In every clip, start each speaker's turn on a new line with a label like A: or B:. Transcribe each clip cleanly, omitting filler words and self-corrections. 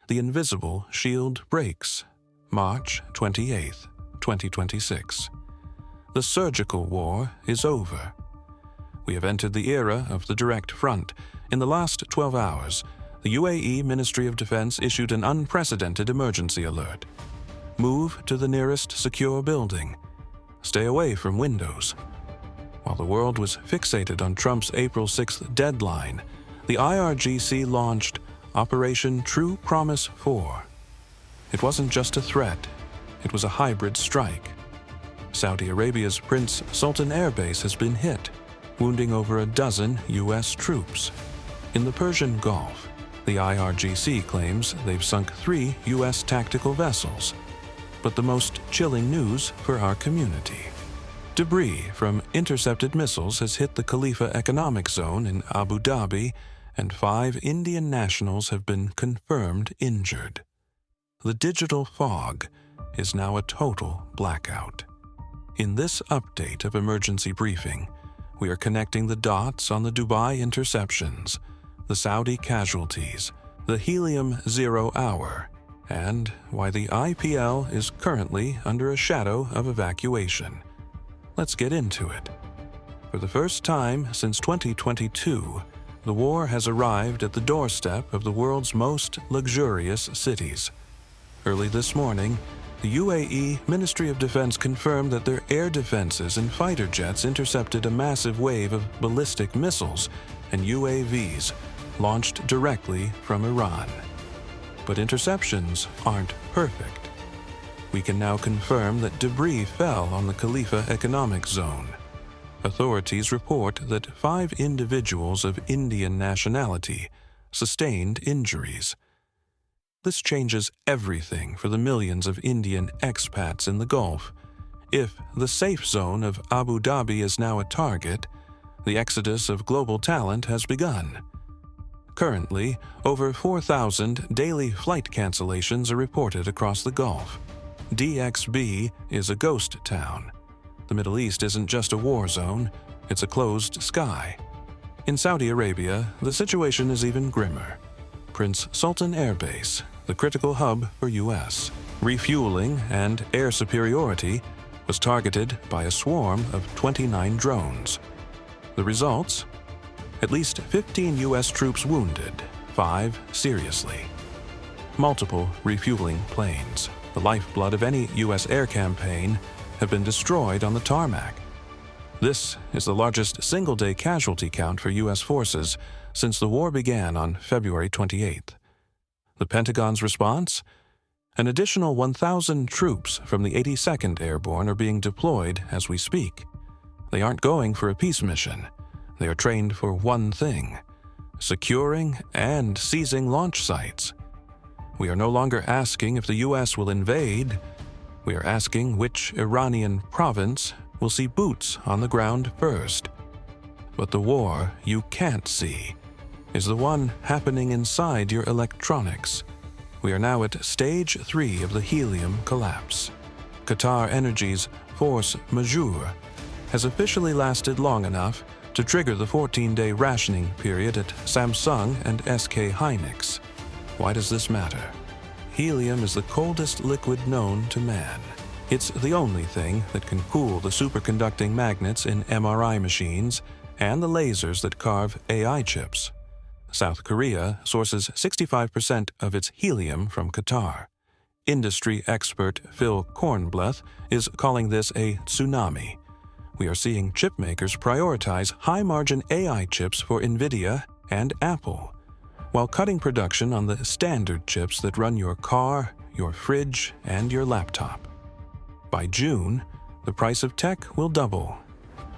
A: the invisible shield breaks. March 28, 2026. The surgical war is over. We have entered the era of the direct front. In the last 12 hours, the UAE Ministry of Defense issued an unprecedented emergency alert. Move to the nearest secure building. Stay away from windows. While the world was fixated on Trump's April 6th deadline, the IRGC launched Operation True Promise 4. It wasn't just a threat, it was a hybrid strike. Saudi Arabia's Prince Sultan Air Base has been hit, wounding over a dozen U.S. troops. In the Persian Gulf, the IRGC claims they've sunk 3 U.S. tactical vessels. But the most chilling news for our community. Debris from intercepted missiles has hit the Khalifa economic zone in Abu Dhabi, and 5 Indian nationals have been confirmed injured. The digital fog is now a total blackout. In this update of emergency briefing, we are connecting the dots on the Dubai interceptions, the Saudi casualties, the Helium 0 hour, and why the IPL is currently under a shadow of evacuation. Let's get into it. For the first time since 2022, the war has arrived at the doorstep of the world's most luxurious cities. Early this morning, the UAE Ministry of Defense confirmed that their air defenses and fighter jets intercepted a massive wave of ballistic missiles and UAVs launched directly from Iran. But interceptions aren't perfect. We can now confirm that debris fell on the Khalifa economic zone. Authorities report that 5 individuals of Indian nationality sustained injuries. This changes everything for the millions of Indian expats in the Gulf. If the safe zone of Abu Dhabi is now a target, the exodus of global talent has begun. Currently, over 4,000 daily flight cancellations are reported across the Gulf. DXB is a ghost town. The Middle East isn't just a war zone, it's a closed sky. In Saudi Arabia, the situation is even grimmer. Prince Sultan Air Base, the critical hub for U.S. refueling and air superiority, was targeted by a swarm of 29 drones. The results? At least 15 U.S. troops wounded, 5 seriously. Multiple refueling planes, the lifeblood of any U.S. air campaign, have been destroyed on the tarmac. This is the largest single-day casualty count for U.S. forces since the war began on February 28th. The Pentagon's response? An additional 1,000 troops from the 82nd Airborne are being deployed as we speak. They aren't going for a peace mission. They are trained for one thing: securing and seizing launch sites. We are no longer asking if the U.S. will invade. We are asking which Iranian province will see boots on the ground first. But the war you can't see is the one happening inside your electronics. We are now at stage 3 of the Helium collapse. Qatar Energy's force majeure has officially lasted long enough to trigger the 14-day rationing period at Samsung and SK Hynix. Why does this matter? Helium is the coldest liquid known to man. It's the only thing that can cool the superconducting magnets in MRI machines and the lasers that carve AI chips. South Korea sources 65% of its helium from Qatar. Industry expert Phil Kornbleth is calling this a tsunami. We are seeing chip makers prioritize high-margin AI chips for NVIDIA and Apple, while cutting production on the standard chips that run your car, your fridge, and your laptop. By June, the price of tech will double,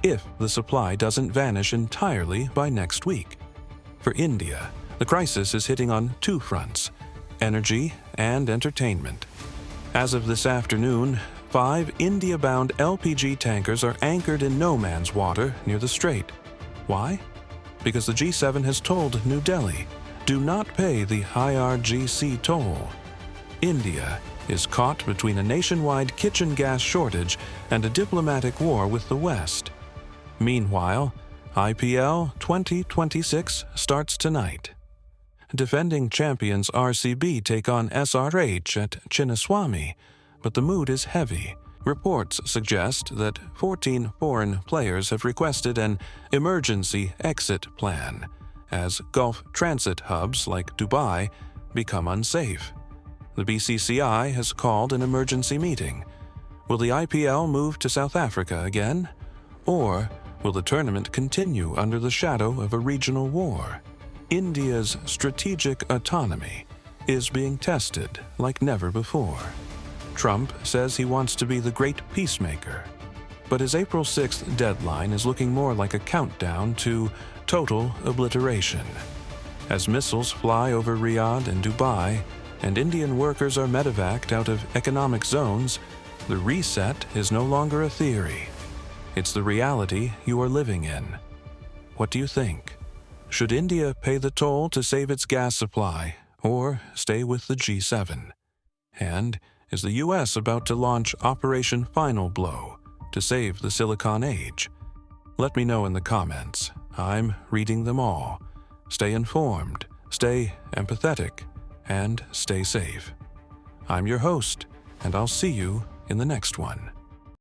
A: if the supply doesn't vanish entirely by next week. For India, the crisis is hitting on 2 fronts: energy and entertainment. As of this afternoon, 5 India-bound LPG tankers are anchored in no man's water near the strait. Why? Because the G7 has told New Delhi, do not pay the IRGC toll. India is caught between a nationwide kitchen gas shortage and a diplomatic war with the West. Meanwhile, IPL 2026 starts tonight. defending champions RCB take on SRH at Chinnaswamy, but the mood is heavy. Reports suggest that 14 foreign players have requested an emergency exit plan as Gulf transit hubs like Dubai become unsafe. The BCCI has called an emergency meeting. Will the IPL move to South Africa again? Or will the tournament continue under the shadow of a regional war? India's strategic autonomy is being tested like never before. Trump says he wants to be the great peacemaker, but his April 6th deadline is looking more like a countdown to total obliteration. As missiles fly over Riyadh and Dubai, and Indian workers are medevaced out of economic zones, the reset is no longer a theory. It's the reality you are living in. What do you think? Should India pay the toll to save its gas supply, or stay with the G7? And is the US about to launch Operation Final Blow to save the Silicon Age? Let me know in the comments. I'm reading them all. Stay informed, stay empathetic, and stay safe. I'm your host, and I'll see you in the next one.